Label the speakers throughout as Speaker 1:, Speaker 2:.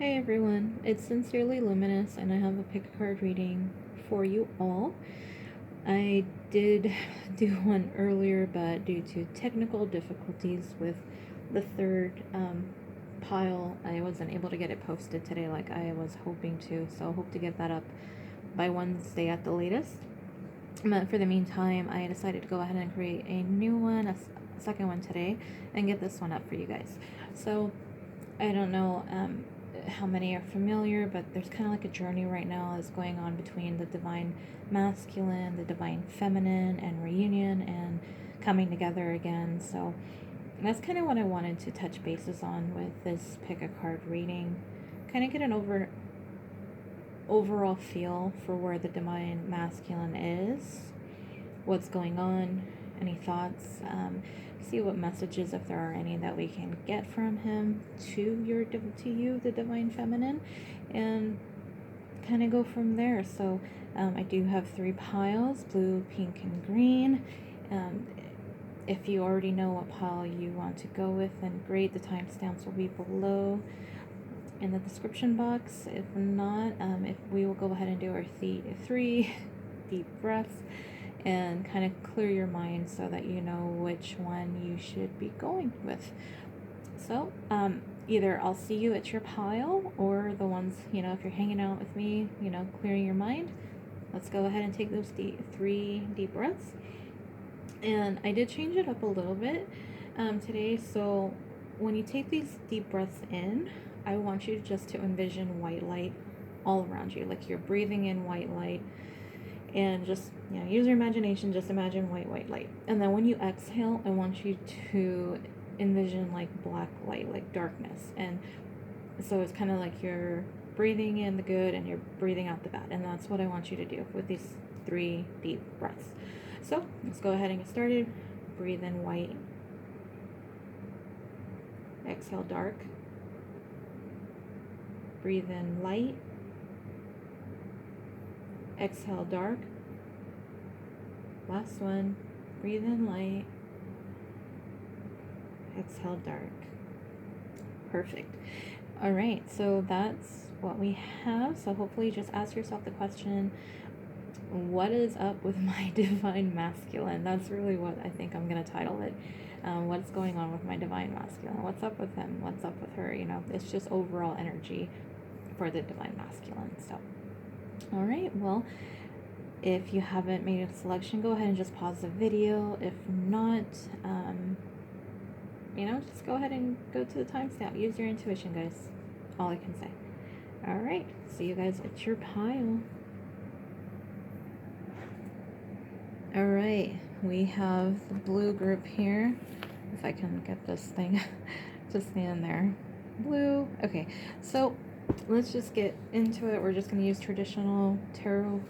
Speaker 1: Hey everyone, it's Sincerely Luminous, and I have a pick a card reading for you all. I did do one earlier, but due to technical difficulties with the third pile, I wasn't able to get it posted today like I was hoping to, so I hope to get that up by Wednesday at the latest. But for the meantime, I decided to go ahead and create a new one, a second one today, and get this one up for you guys. So I don't know how many are familiar, but there's kind of like a journey right now that's going on between the divine masculine, the divine feminine, and reunion and coming together again. So that's kind of what I wanted to touch bases on with this pick a card reading. Kind of get an overall feel for where the divine masculine is, what's going on, any thoughts, see what messages, if there are any, that we can get from him to you, the divine feminine, and kind of go from there. So I do have 3 piles, blue, pink, and green. If you already know what pile you want to go with, then great. The timestamps will be below in the description box. If not, if we will go ahead and do our 3 deep breaths and kind of clear your mind so that you know which one you should be going with. So either I'll see you at your pile, or the ones, if you're hanging out with me, clearing your mind, let's go ahead and take those 3 deep breaths. And I did change it up a little bit today. So when you take these deep breaths in, I want you just to envision white light all around you, like you're breathing in white light. And just, use your imagination, just imagine white light. And then when you exhale, I want you to envision like black light, like darkness. And so it's kind of like you're breathing in the good and you're breathing out the bad. And that's what I want you to do with these 3 deep breaths. So let's go ahead and get started. Breathe in white. Exhale dark. Breathe in light. Exhale dark. Last one. Breathe in light. Exhale dark. Perfect. All right, so that's what we have. So hopefully just ask yourself the question, what is up with my divine masculine? That's really what I think I'm going to title it. What's going on with my divine masculine? What's up with him? What's up with her? It's just overall energy for the divine masculine. So, all right, well, if you haven't made a selection, go ahead and just pause the video. If not, just go ahead and go to the timestamp. Use your intuition, guys. All I can say. All right, see you guys at your pile. All right, we have the blue group here. If I can get this thing to stand there. Blue. Okay, so let's just get into it. We're just going to use traditional tarot,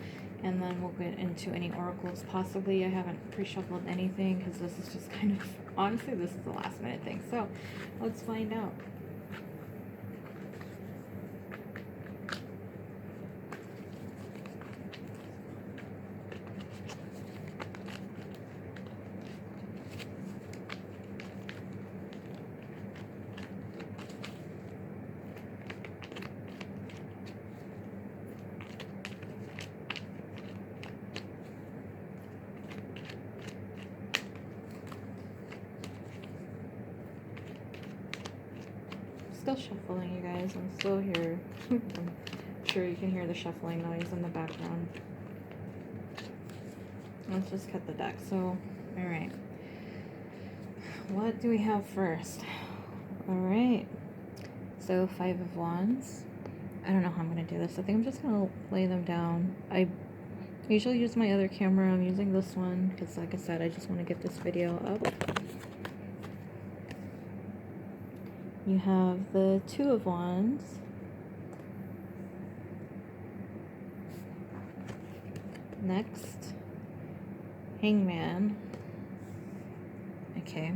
Speaker 1: and then we'll get into any oracles possibly. I haven't pre-shuffled anything because this is just kind of, honestly, this is the last minute thing. So let's find out. Still shuffling, you guys. I'm still here. I'm sure you can hear the shuffling noise in the background. Let's just cut the deck. So, all right. What do we have first? All right. So 5 of Wands. I don't know how I'm going to do this. I think I'm just going to lay them down. I usually use my other camera. I'm using this one because, like I said, I just want to get this video up. You have the 2 of Wands. Next, Hangman. Okay.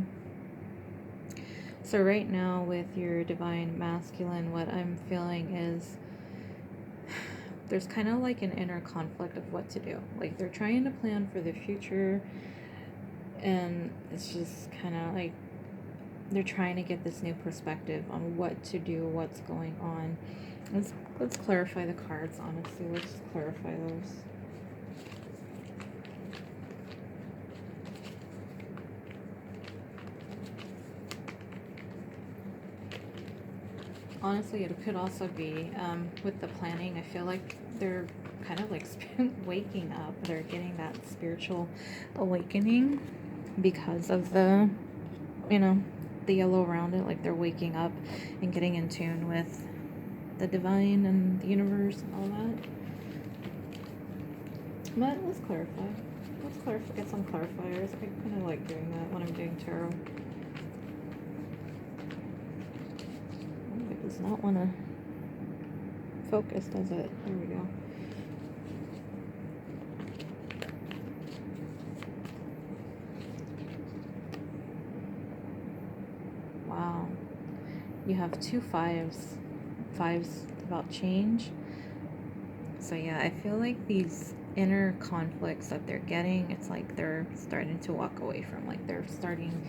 Speaker 1: So right now with your divine masculine, what I'm feeling is there's kind of like an inner conflict of what to do. Like they're trying to plan for the future, and it's just kind of like They're trying to get this new perspective on what to do, what's going on. Let's clarify the cards, honestly. Let's just clarify those. Honestly, it could also be with the planning. I feel like they're kind of like waking up. They're getting that spiritual awakening because of the, the yellow around it. Like they're waking up and getting in tune with the divine and the universe and all that. But let's clarify. Get some clarifiers. I kind of like doing that when I'm doing tarot. It does not want to focus, does it? There we go. Wow. You have 2 5s. 5's about change. So yeah, I feel like these inner conflicts that they're getting, it's like they're starting to walk away from. Like they're starting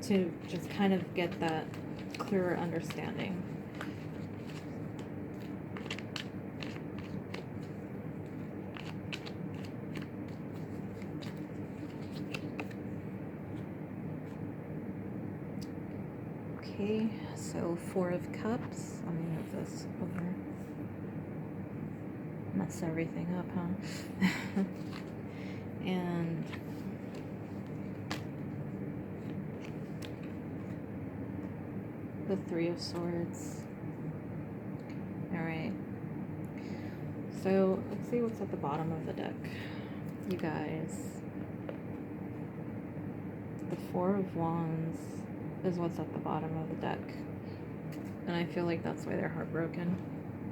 Speaker 1: to just kind of get that clearer understanding. Okay, so 4 of Cups. Let me move this over. Mess everything up, huh? And the 3 of Swords. Alright. So, let's see what's at the bottom of the deck. You guys. The 4 of Wands is what's at the bottom of the deck. And I feel like that's why they're heartbroken.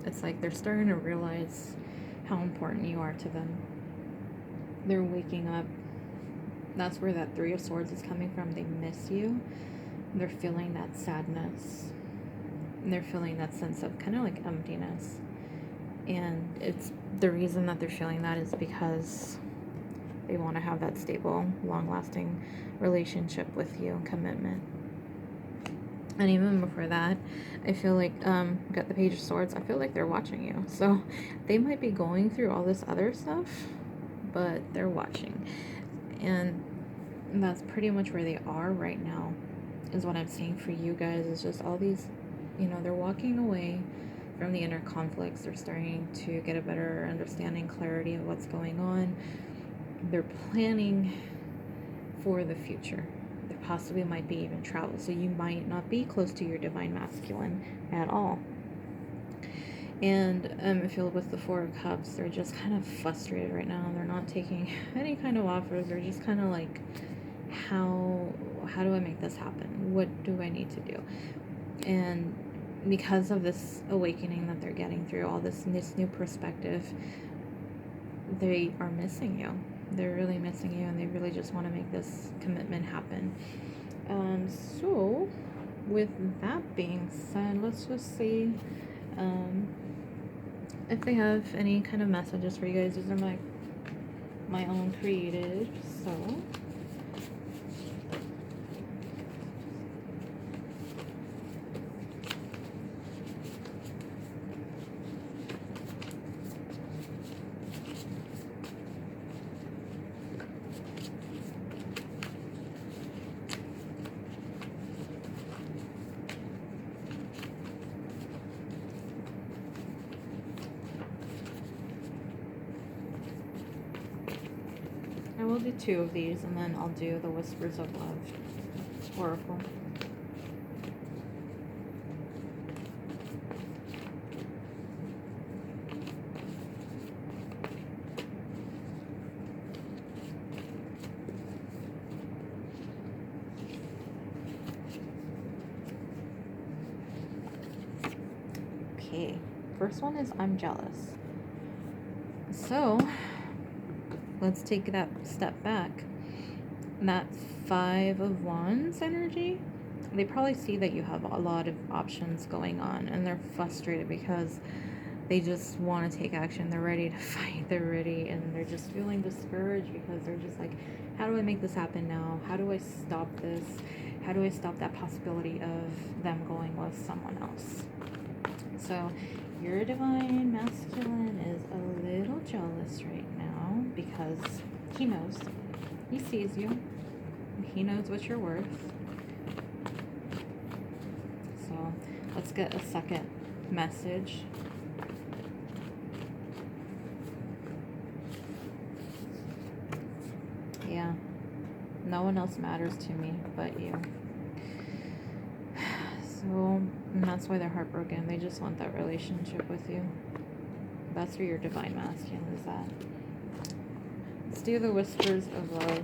Speaker 1: It's like they're starting to realize how important you are to them. They're waking up. That's where that 3 of Swords is coming from. They miss you. They're feeling that sadness. And they're feeling that sense of kind of like emptiness. And it's the reason that they're feeling that is because they want to have that stable, long-lasting relationship with you and commitment. And even before that, I feel like, got the Page of Swords, I feel like they're watching you. So they might be going through all this other stuff, but they're watching. And that's pretty much where they are right now, is what I'm seeing for you guys. Is just all these, they're walking away from the inner conflicts. They're starting to get a better understanding, clarity of what's going on. They're planning for the future. There possibly might be even travel, so you might not be close to your divine masculine at all. And I feel with the 4 of Cups, they're just kind of frustrated right now. They're not taking any kind of offers. They're just kind of like, how do I make this happen? What do I need to do? And because of this awakening that they're getting through, all this new perspective, they are missing you. They're really missing you, and they really just want to make this commitment happen. So with that being said, let's just see if they have any kind of messages for you guys. These are my own created, so I will do 2 of these, and then I'll do the Whispers of Love Oracle. Okay, first one is I'm jealous. So let's take that step back. That 5 of Wands energy, they probably see that you have a lot of options going on, and they're frustrated because They just want to take action. They're ready to fight. They're ready, and they're just feeling discouraged because they're just like, how do I make this happen now? How do I stop this? How do I stop that possibility of them going with someone else? So your divine masculine is a little jealous right now because he knows. He sees you. He knows what you're worth. So let's get a second message. Yeah. No one else matters to me but you. So, and that's why they're heartbroken. They just want that relationship with you. That's where your divine masculine is at. Let's do the whispers of love.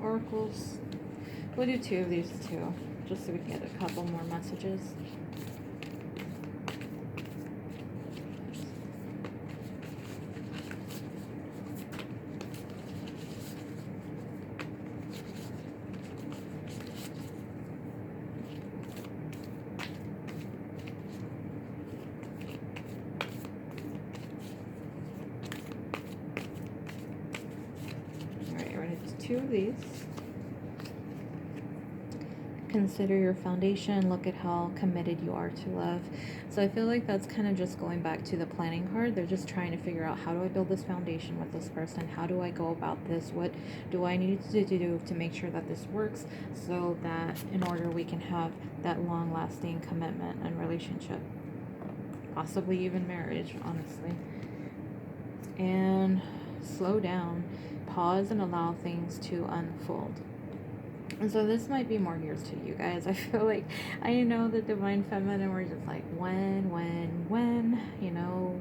Speaker 1: Oracles. We'll do 2 of these too, just so we can get a couple more messages. Alright, we're going to do 2 of these. Consider your foundation. Look at how committed you are to love. So I feel like that's kind of just going back to the planning card. They're just trying to figure out, how do I build this foundation with this person? How do I go about this? What do I need to do to make sure that this works, so that in order we can have that long-lasting commitment and relationship, possibly even marriage, honestly. And slow down, pause, and allow things to unfold. And so this might be more geared to you guys. I feel like, I know the divine feminine, we're just like, when, you know,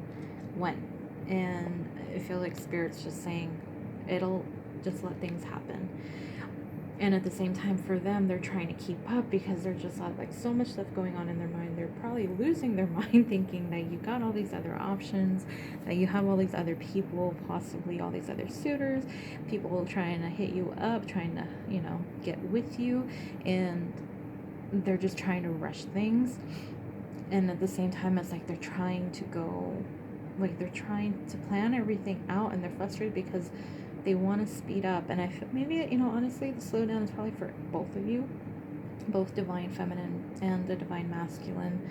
Speaker 1: when. And I feel like Spirit's just saying, it'll just let things happen. And at the same time, for them, they're trying to keep up because they're just like so much stuff going on in their mind. They're probably losing their mind thinking that you got all these other options, that you have all these other people, possibly all these other suitors, people trying to hit you up, trying to, you know, get with you. And they're just trying to rush things. And at the same time, it's like they're trying to go, like they're trying to plan everything out, and they're frustrated because they want to speed up. And I feel maybe, you know, honestly, the slowdown is probably for both of you, both divine feminine and the divine masculine.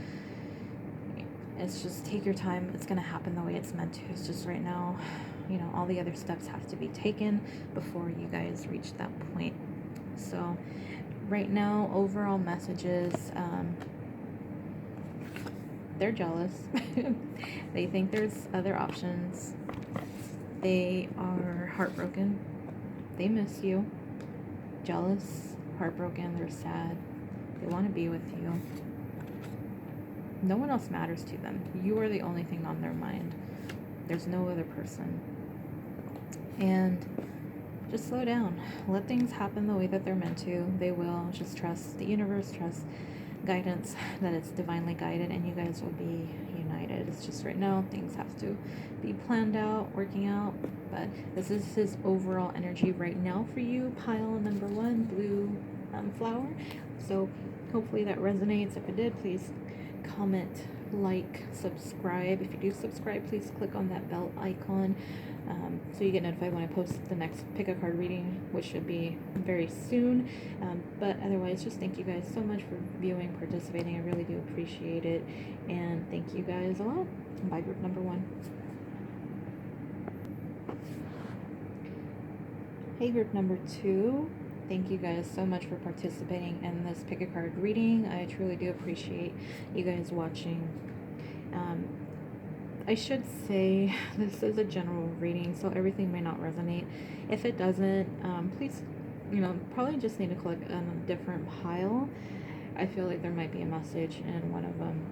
Speaker 1: It's just, take your time. It's going to happen the way it's meant to. It's just right now, you know, all the other steps have to be taken before you guys reach that point. So right now, overall messages, they're jealous. They think there's other options. They are heartbroken. They miss you. Jealous, heartbroken, they're sad. They want to be with you. No one else matters to them. You are the only thing on their mind. There's no other person. And just slow down. Let things happen the way that they're meant to. They will. Just trust the universe, trust guidance, that it's divinely guided, and you guys will be united. It's just right now, things have to be planned out, working out. But this is his overall energy right now for you, pile number 1, blue flower. So hopefully that resonates. If it did, please comment, like, subscribe. If you do subscribe, please click on that bell icon, so you get notified when I post the next pick a card reading, which should be very soon. But otherwise, just thank you guys so much for viewing, participating. I really do appreciate it, and thank you guys a lot. Bye, group number 1. Hey, group number 2. Thank you guys so much for participating in this pick a card reading. I truly do appreciate you guys watching. I should say this is a general reading, so everything may not resonate. If it doesn't, please, you know, probably just need to click on a different pile. I feel like there might be a message in one of them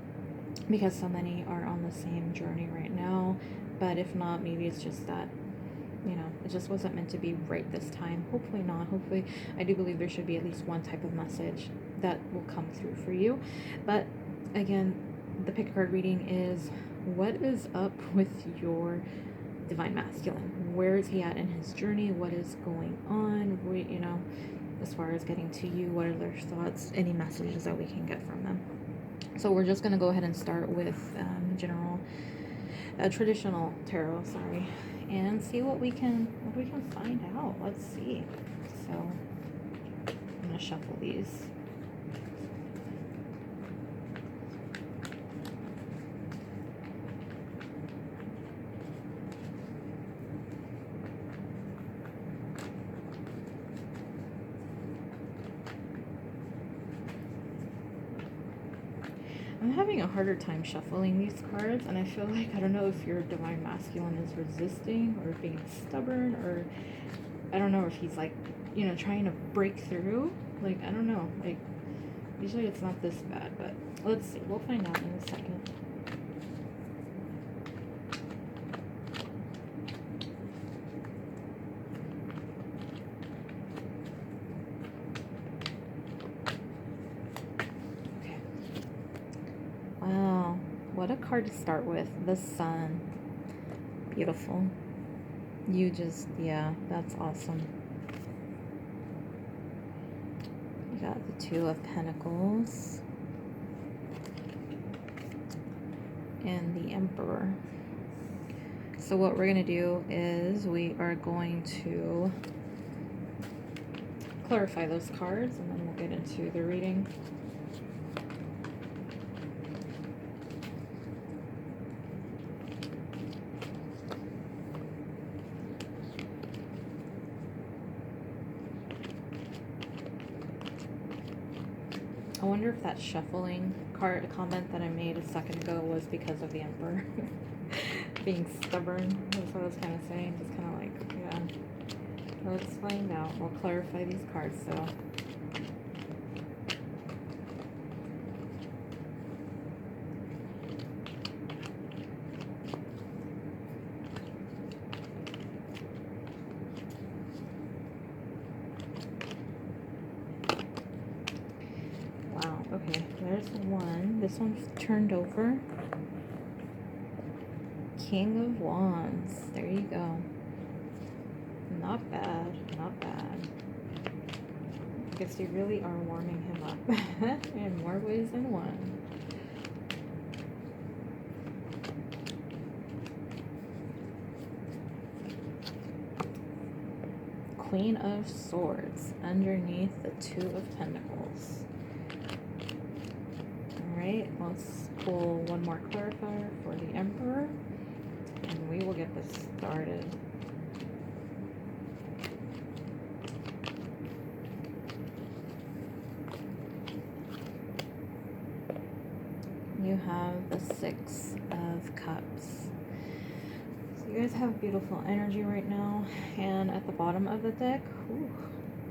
Speaker 1: because so many are on the same journey right now. But if not, maybe it's just that, you know, it just wasn't meant to be right this time. Hopefully not. Hopefully, I do believe there should be at least one type of message that will come through for you. But again, the pick a card reading is, what is up with your divine masculine? Where is he at in his journey? What is going on? You know, as far as getting to you, what are their thoughts? Any messages that we can get from them? So we're just going to go ahead and start with traditional tarot, and see what we can find out. Let's see. So I'm going to shuffle these. I'm having a harder time shuffling these cards, and I feel like, I don't know if your divine masculine is resisting or being stubborn, or I don't know if he's like, you know, trying to break through. Like, I don't know. Like, usually it's not this bad, but let's see. We'll find out in a second. Wow, what a card to start with. The Sun. Beautiful. You just, yeah, that's awesome. You got the Two of Pentacles. And the Emperor. So what we're going to do is we are going to clarify those cards, and then we'll get into the reading. I wonder if that shuffling card comment that I made a second ago was because of the Emperor being stubborn. That's what I was kind of saying. Just kind of like, yeah. Let's find out. We'll clarify these cards. So, wow. Okay, there's one. This one's turned over. King of Wands. There you go. Not bad. Not bad. I guess you really are warming him up in more ways than one. Queen of Swords underneath the Two of Pentacles. Alright, let's pull one more clarifier for the Emperor, and we will get this started. You have the Six of Cups. So you guys have beautiful energy right now. And at the bottom of the deck, ooh,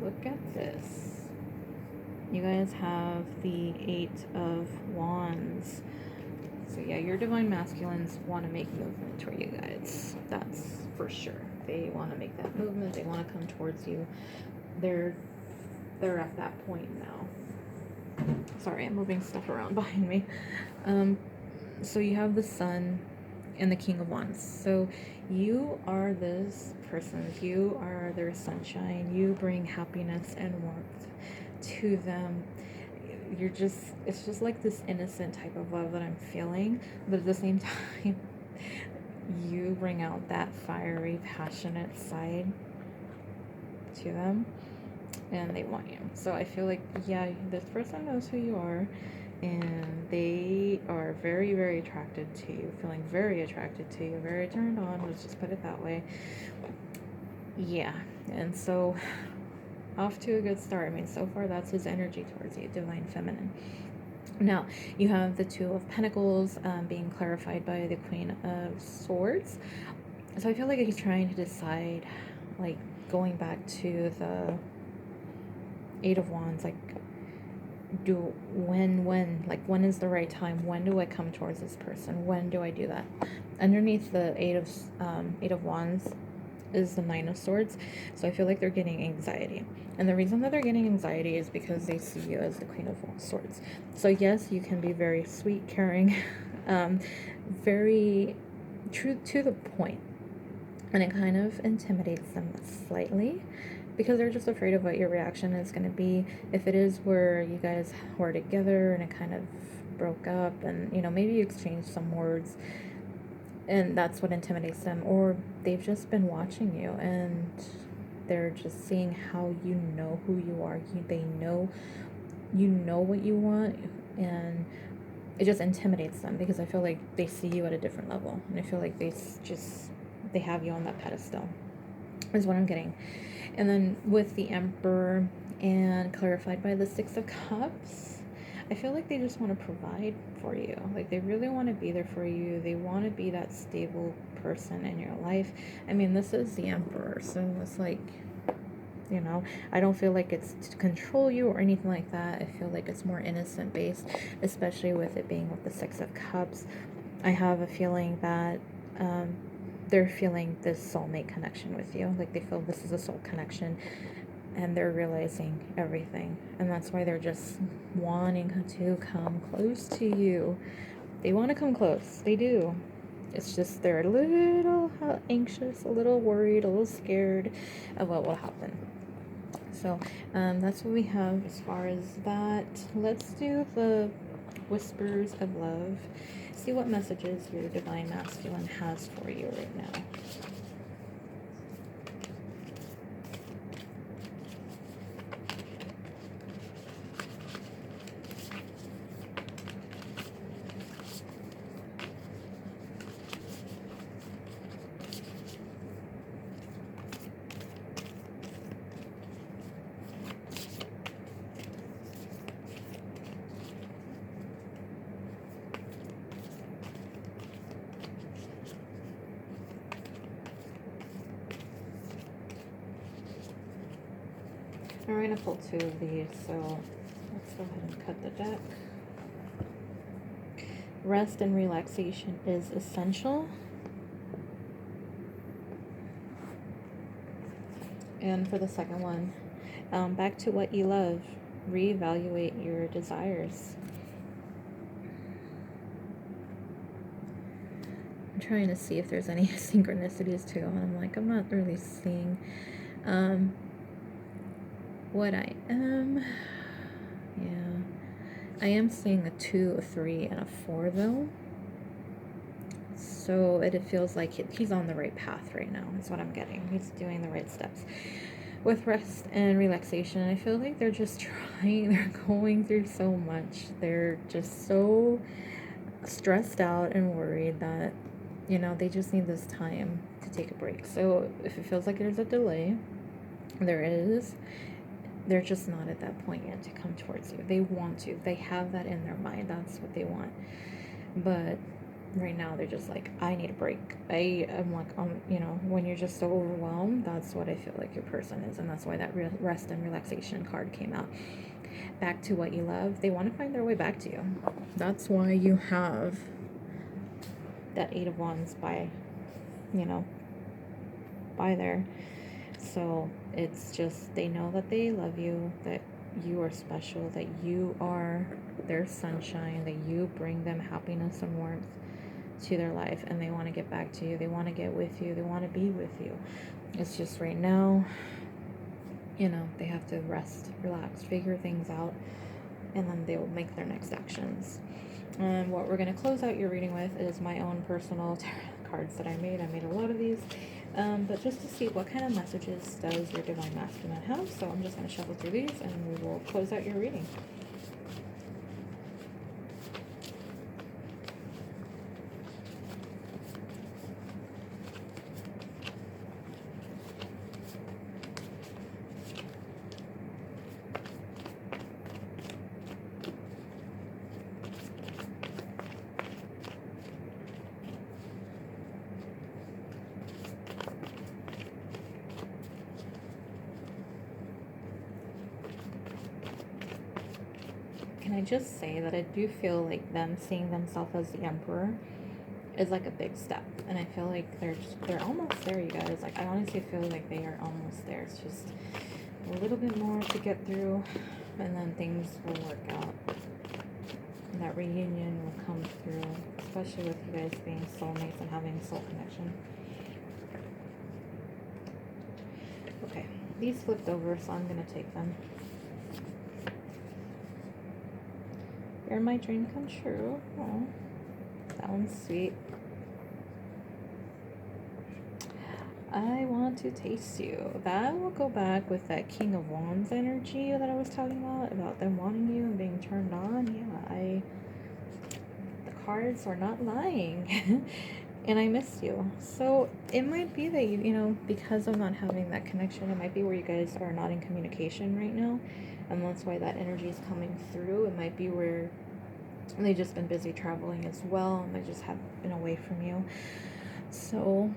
Speaker 1: look at this. You guys have the Eight of Wands. So yeah, your divine masculines want to make movement toward you guys. That's for sure. They want to make that movement. They want to come towards you. They're at that point now. Sorry, I'm moving stuff around behind me. So you have the Sun and the King of Wands. So you are this person. You are their sunshine. You bring happiness and warmth to them. It's just like this innocent type of love that I'm feeling, but at the same time, you bring out that fiery, passionate side to them, and they want you. So I feel like, yeah, this person knows who you are, and they are very, very attracted to you, feeling very attracted to you, very turned on, let's just put it that way. Yeah, and so off to a good start. I mean, so far that's his energy towards you, divine feminine. Now, you have the Two of Pentacles being clarified by the Queen of Swords. So I feel like he's trying to decide, like, going back to the Eight of Wands, like, when is the right time? When do I come towards this person? When do I do that? Underneath the Eight of Wands is the Nine of Swords. So I feel like they're getting anxiety. And the reason that they're getting anxiety is because they see you as the Queen of Swords. So yes, you can be very sweet, caring, very true to the point. And it kind of intimidates them slightly because they're just afraid of what your reaction is going to be. If it is where you guys were together and it kind of broke up, and maybe you exchanged some words, and that's what intimidates them, or they've just been watching you and they're just seeing how you know who you are. They know what you want, and it just intimidates them because I feel like they see you at a different level, and I feel like they have you on that pedestal is what I'm getting. And then with the Emperor and clarified by the Six of Cups, I feel like they just want to provide for you. Like, they really want to be there for you. They want to be that stable person in your life. I mean, this is the Emperor, so it's like, I don't feel like it's to control you or anything like that. I feel like it's more innocent based, especially with it being with the Six of Cups. I have a feeling that they're feeling this soulmate connection with you. Like, they feel this is a soul connection, and they're realizing everything. And that's why they're just wanting to come close to you. They want to come close. They do. It's just they're a little anxious, a little worried, a little scared of what will happen. So that's what we have as far as that. Let's do the Whispers of Love. See what messages your Divine Masculine has for you right now. We're going to pull two of these, so let's go ahead and cut the deck. Rest and relaxation is essential. And for the second one, back to what you love. Reevaluate your desires. I'm trying to see if there's any synchronicities too, and I'm not really seeing what I am. Yeah, I am seeing a 2, a 3, and a 4 though. So it feels like he's on the right path right now, is what I'm getting. He's doing the right steps. With rest and relaxation, I feel like they're just trying, they're going through so much. They're just so stressed out and worried that, they just need this time to take a break. So if it feels like there's a delay, there is. They're just not at that point yet to come towards you. They want to. They have that in their mind. That's what they want. But right now, they're just like, I need a break. I'm like, when you're just so overwhelmed, that's what I feel like your person is. And that's why that rest and relaxation card came out. Back to what you love. They want to find their way back to you. That's why you have that 8 of Wands by there. So it's just, they know that they love you, that you are special, that you are their sunshine, that you bring them happiness and warmth to their life, and they want to get back to you. They want to get with you. They want to be with you. It's just right now, they have to rest, relax, figure things out, and then they will make their next actions. And what we're going to close out your reading with is my own personal tarot cards that I made. I made a lot of these. But just to see what kind of messages does your Divine Masculine have. So I'm just going to shuffle through these and we will close out your reading. Can I just say that I do feel like them seeing themselves as the Emperor is like a big step, and I feel like they're almost there, you guys. Like, I honestly feel like they are almost there. It's just a little bit more to get through, and then things will work out. And that reunion will come through, especially with you guys being soulmates and having a soul connection. Okay, These flipped over, so I'm going to take them. You're my dream come true. Oh, that one's sweet. I want to taste you. That will go back with that King of Wands energy that I was talking about them wanting you and being turned on. Yeah, the cards are not lying. And I missed you. So it might be that you know, because of not having that connection, it might be where you guys are not in communication right now. And that's why that energy is coming through. It might be where they've just been busy traveling as well, and they just have been away from you. So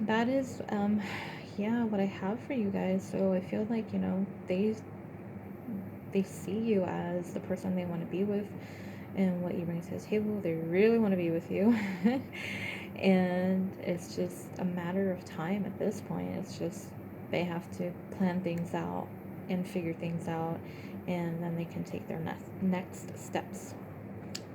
Speaker 1: that is yeah, what I have for you guys. So I feel like, you know, they see you as the person they want to be with and what you bring to the table. They really want to be with you. And it's just a matter of time at this point. It's just they have to plan things out and figure things out, and then they can take their next steps.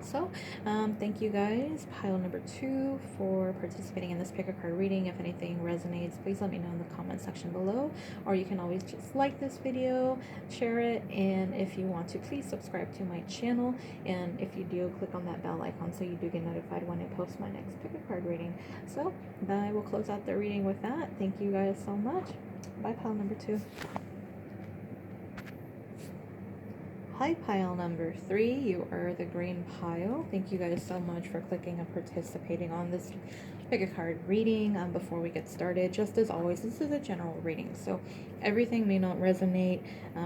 Speaker 1: So, thank you guys, pile number 2, for participating in this pick a card reading. If anything resonates, please let me know in the comment section below, or you can always just like this video, share it, and if you want to, please subscribe to my channel, and if you do, click on that bell icon so you do get notified when I post my next pick a card reading. So, I will close out the reading with that. Thank you guys so much. Bye, pile number 2. Hi, pile number 3. You are the green pile. Thank you guys so much for clicking and participating on this pick a card reading. Before we get started, just as always, this is a general reading, so everything may not resonate.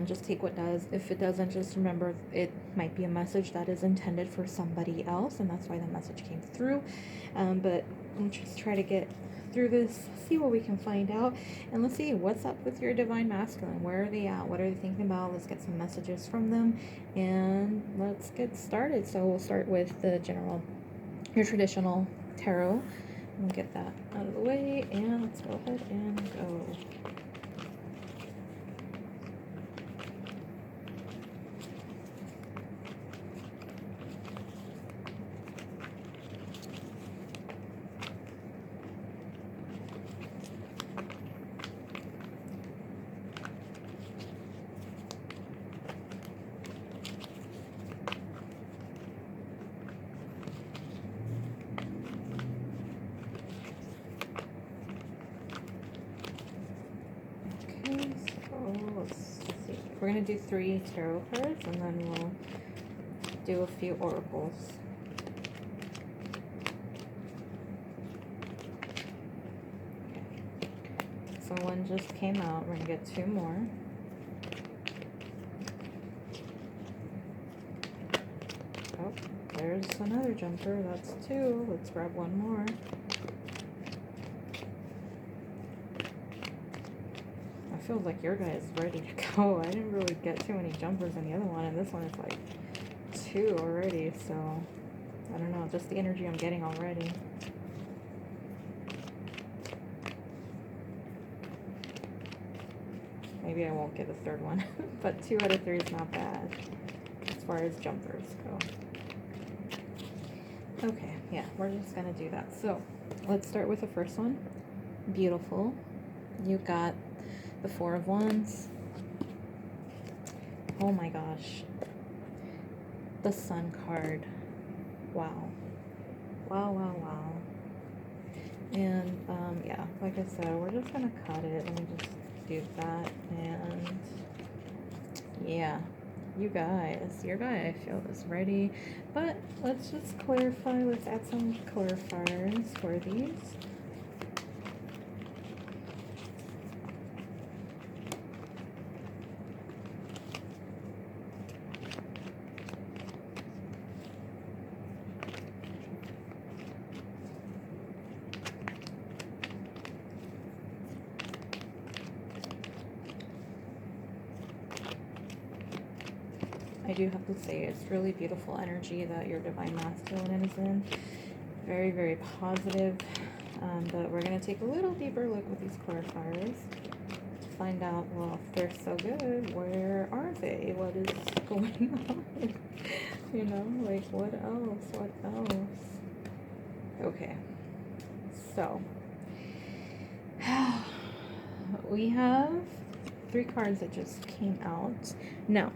Speaker 1: Just take what does. If it doesn't, just remember it might be a message that is intended for somebody else, and that's why the message came through. But we'll just try to get through this, see what we can find out, and let's see what's up with your divine masculine. Where are they at? What are they thinking about? Let's get some messages from them, and let's get started. So we'll start with the general, your traditional tarot. We'll get that out of the way, and let's go ahead and go. We're going to do 3 tarot cards, and then we'll do a few oracles. Okay. So one just came out. We're going to get 2 more. Oh, there's another jumper. That's 2. Let's grab one more. Feels like your guy is ready to go. I didn't really get too many jumpers in the other one, and this one is like 2 already, so I don't know, just the energy I'm getting already. Maybe I won't get a 3rd one, but 2 out of 3 is not bad as far as jumpers go. Okay, yeah, we're just gonna do that. So let's start with the first one. Beautiful. You got the 4 of Wands. Oh my gosh. The Sun card. Wow. Wow, wow, wow. And, yeah, like I said, we're just gonna cut it. Let me just do that. And, yeah. You guys, your guy, I feel, is ready. But let's just clarify. Let's add some clarifiers for these. I do have to say, it's really beautiful energy that your divine masculine is in. Very, very positive. But we're going to take a little deeper look with these clarifiers to find out, well, if they're so good, where are they? What is going on? You know, like, what else? What else? Okay. So, we have 3 cards that just came out. Now,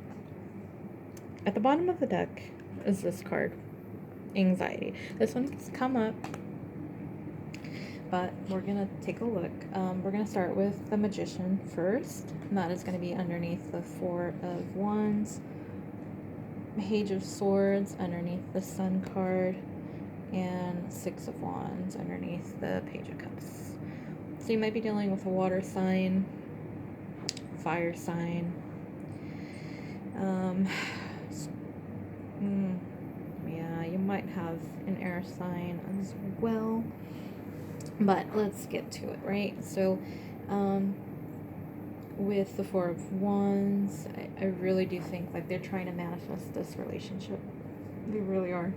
Speaker 1: at the bottom of the deck is this card, Anxiety. This one's come up, but we're going to take a look. We're going to start with the Magician first. And that is going to be underneath the 4 of Wands, Page of Swords underneath the Sun card, and 6 of Wands underneath the Page of Cups. So you might be dealing with a water sign, fire sign. Yeah, you might have an air sign as well. But let's get to it, right? So, with the 4 of Wands, I really do think like they're trying to manifest this relationship. They really are.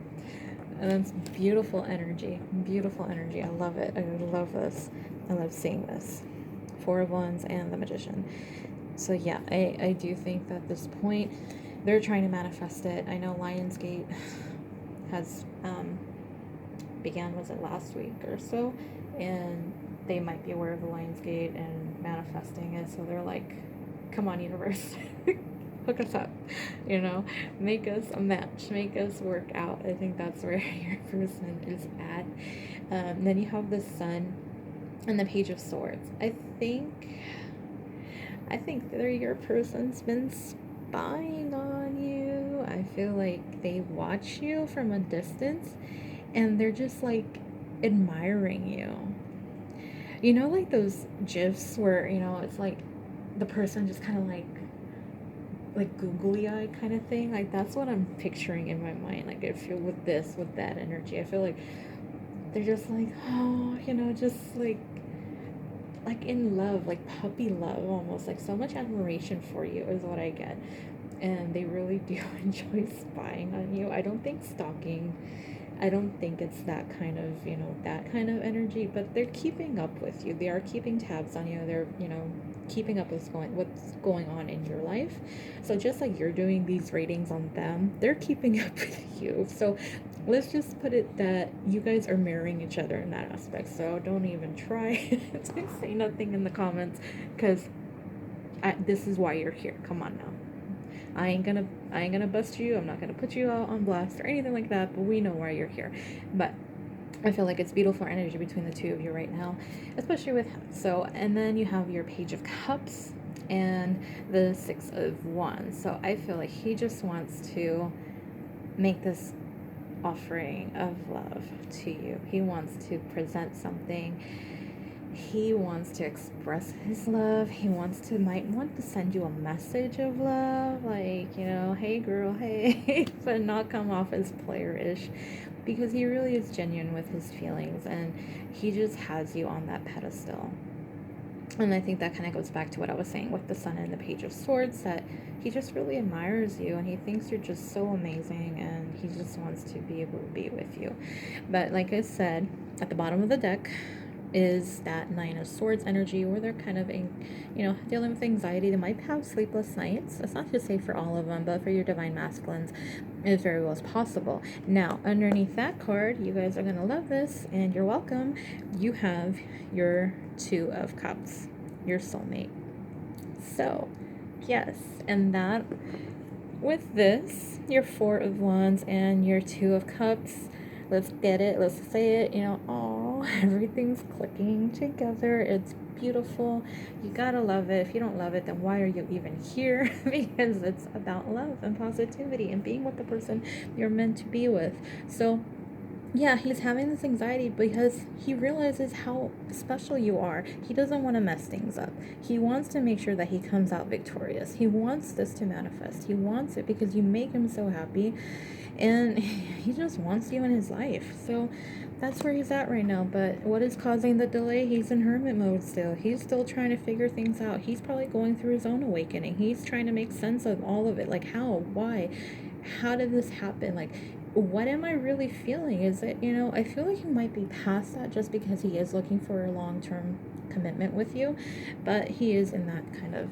Speaker 1: And it's beautiful energy. Beautiful energy. I love it. I love this. I love seeing this. 4 of Wands and the Magician. So yeah, I do think that at this point, they're trying to manifest it. I know Lionsgate has began, was it last week or so? And they might be aware of the Lionsgate and manifesting it. So they're like, come on, universe. Hook us up, you know, make us a match, make us work out. I think that's where your person is at. Then you have the Sun and the Page of Swords. I think your person's been spying on you. I feel like they watch you from a distance and they're just like admiring you. You know, like those GIFs where, you know, it's like the person just kind of like googly eye kind of thing. Like that's what I'm picturing in my mind. Like I feel with that energy, I feel like they're just like, oh, you know, just like in love, like puppy love almost, like so much admiration for you is what I get. And they really do enjoy spying on you. I don't think stalking, I don't think it's that kind of, you know, that kind of energy, but they're keeping up with you. They are keeping tabs on you. They're, you know, keeping up with what's going on in your life. So just like you're doing these ratings on them, they're keeping up with you. So let's just put it that you guys are mirroring each other in that aspect. So don't even try to say nothing in the comments, because this is why you're here. Come on now. I ain't gonna bust you. I'm not gonna put you out on blast or anything like that, but we know why you're here. But I feel like it's beautiful energy between the two of you right now, especially with him. So, and then you have your Page of Cups and the 6 of Wands. So I feel like he just wants to make this offering of love to you. He wants to present something. He wants to express his love. He might want to send you a message of love, like, you know, hey girl, hey, but not come off as player-ish, because he really is genuine with his feelings and he just has you on that pedestal. And I think that kind of goes back to what I was saying with the Sun and the Page of Swords, that he just really admires you and he thinks you're just so amazing and he just wants to be able to be with you. But like I said, at the bottom of the deck is that 9 of Swords energy, where they're kind of, you know, dealing with anxiety. They might have sleepless nights. That's not to say for all of them, but for your divine masculines, it very well is possible. Now, underneath that card, you guys are going to love this, and you're welcome. You have your 2 of Cups, your soulmate. So, yes, and that, with this, your 4 of Wands and your 2 of Cups, let's get it, let's say it, you know, oh, everything's clicking together. It's beautiful. You gotta love it. If you don't love it, then why are you even here? Because it's about love and positivity and being with the person you're meant to be with. So yeah, he's having this anxiety because he realizes how special you are. He doesn't want to mess things up. He wants to make sure that he comes out victorious. He wants this to manifest. He wants it because you make him so happy, and he just wants you in his life. So that's where he's at right now. But what is causing the delay? He's in hermit mode still. He's still trying to figure things out. He's probably going through his own awakening. He's trying to make sense of all of it. Like, how? Why? How did this happen? Like, what am I really feeling? Is it, you know, I feel like he might be past that just because he is looking for a long-term commitment with you, but he is in that kind of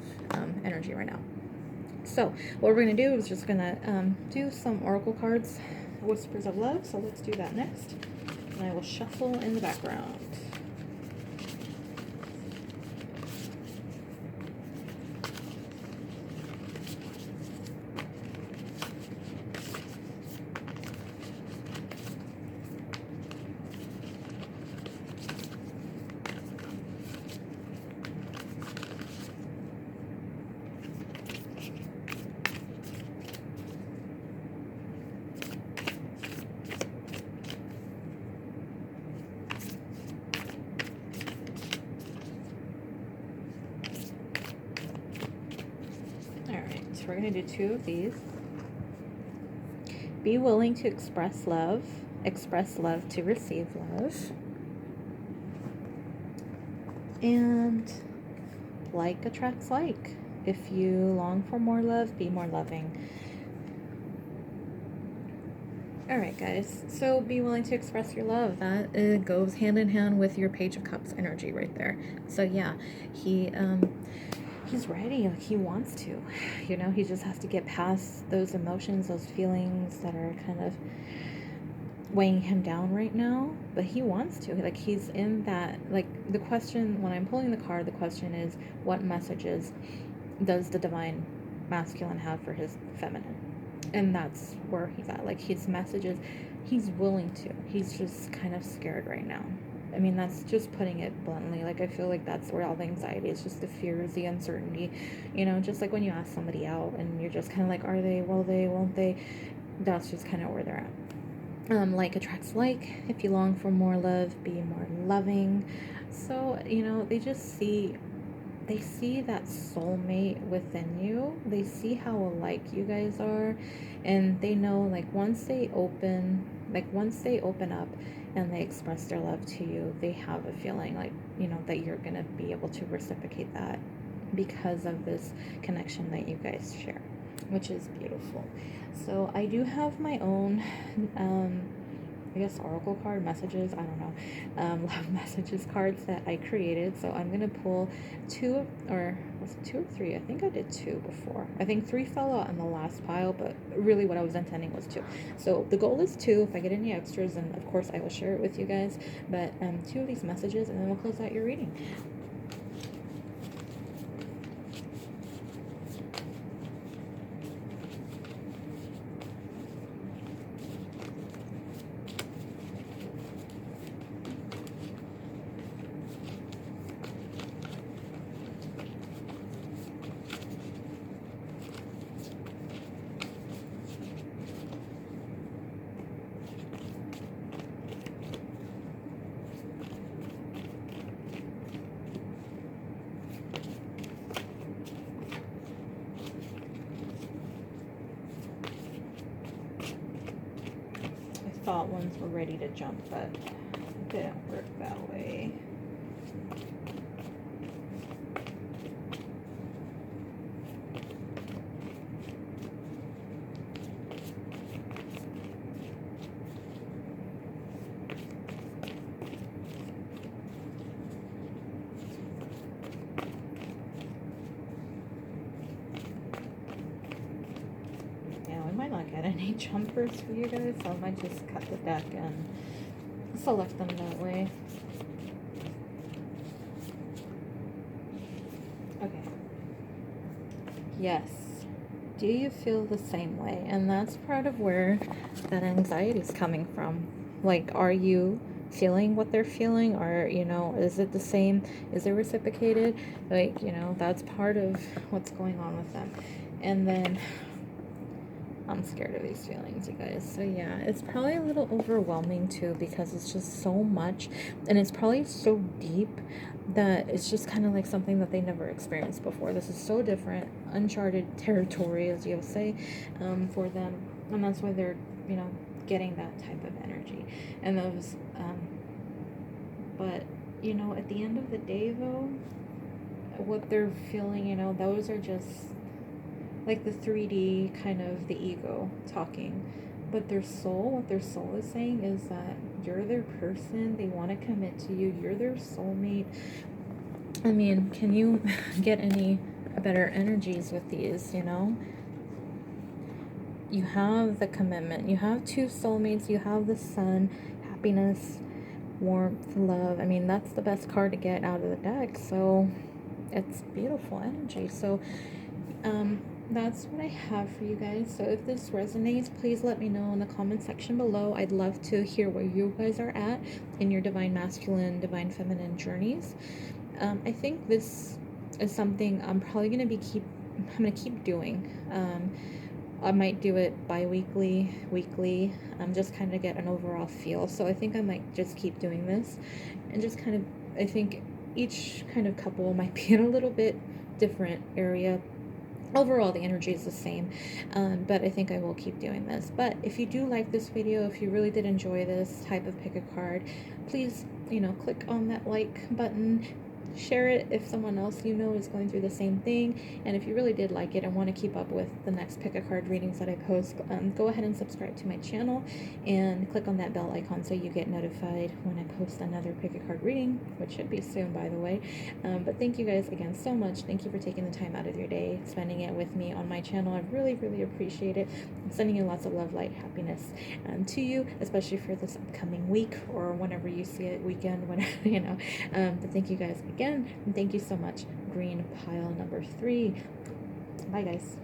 Speaker 1: energy right now. So what we're going to do is just going to do some oracle cards, Whispers of Love. So let's do that next, and I will shuffle in the background. So we're going to do 2 of these. Be willing to express love to receive love. And like attracts like. If you long for more love, be more loving. Alright guys, so be willing to express your love. That goes hand in hand with your Page of Cups energy right there. So yeah, he's ready, like he wants to. You know, he just has to get past those emotions, those feelings that are kind of weighing him down right now, but he wants to. Like he's in that, like the question, when I'm pulling the card, the question is, what messages does the divine masculine have for his feminine? And that's where he's at. Like his messages, he's willing to. He's just kind of scared right now. I mean, that's just putting it bluntly. Like I feel like that's where all the anxiety is, just the fears, the uncertainty. You know, just like when you ask somebody out and you're just kind of like, are they, will they, won't they? That's just kind of where they're at. Like attracts like. If you long for more love, be more loving. So, you know, they see that soulmate within you. They see how alike you guys are, and they know, like once they open up and they express their love to you, they have a feeling like, you know, that you're gonna be able to reciprocate that because of this connection that you guys share, which is beautiful. So I do have my own I guess oracle card messages, I don't know, love messages cards that I created. So I'm gonna pull 2, or was it 2 or 3? I think I did 2 before. I think 3 fell out on the last pile, but really what I was intending was 2. So the goal is 2. If I get any extras, and of course I will share it with you guys, but 2 of these messages, and then we'll close out your reading. Thought ones were ready to jump, but it didn't work that way. Might not get any jumpers for you guys, so I might just cut the deck and select them that way. Okay. Yes. Do you feel the same way? And that's part of where that anxiety is coming from. Like, are you feeling what they're feeling, or, you know, is it the same? Is it reciprocated? Like, you know, that's part of what's going on with them. And then I'm scared of these feelings, you guys. So yeah, it's probably a little overwhelming too, because it's just so much, and it's probably so deep that it's just kind of like something that they never experienced before. This is so different, uncharted territory, as you'll say, for them, and that's why they're, you know, getting that type of energy. And those, but you know, at the end of the day, though, what they're feeling, you know, those are just like the 3D kind of the ego talking. But their soul, what their soul is saying is that you're their person. They want to commit to you. You're their soulmate. I mean, can you get any better energies with these, you know? You have the commitment. You have 2 soulmates. You have the sun, happiness, warmth, love. I mean, that's the best card to get out of the deck. So it's beautiful energy. So, that's what I have for you guys. So if this resonates, please let me know in the comment section below. I'd love to hear where you guys are at in your divine masculine, divine feminine journeys. I think this is something I'm probably going to keep doing. I might do it bi-weekly, weekly, just kind of get an overall feel. So I think I might just keep doing this, and just kind of, I think each kind of couple might be in a little bit different area overall the energy is the same, but I think I will keep doing this. But if you do like this video, if you really did enjoy this type of pick a card, please, click on that like button, share it if someone else is going through the same thing. And if you really did like it and want to keep up with the next pick a card readings that I post, go ahead and subscribe to my channel and click on that bell icon so you get notified when I post another pick a card reading, which should be soon, by the way. But thank you guys again so much. Thank you for taking the time out of your day, spending it with me on my channel. I really, really appreciate it. I'm sending you lots of love, light, happiness to you, especially for this upcoming week or whenever you see it, weekend, whenever, but thank you guys again, and thank you so much. Green pile number 3. Bye, guys.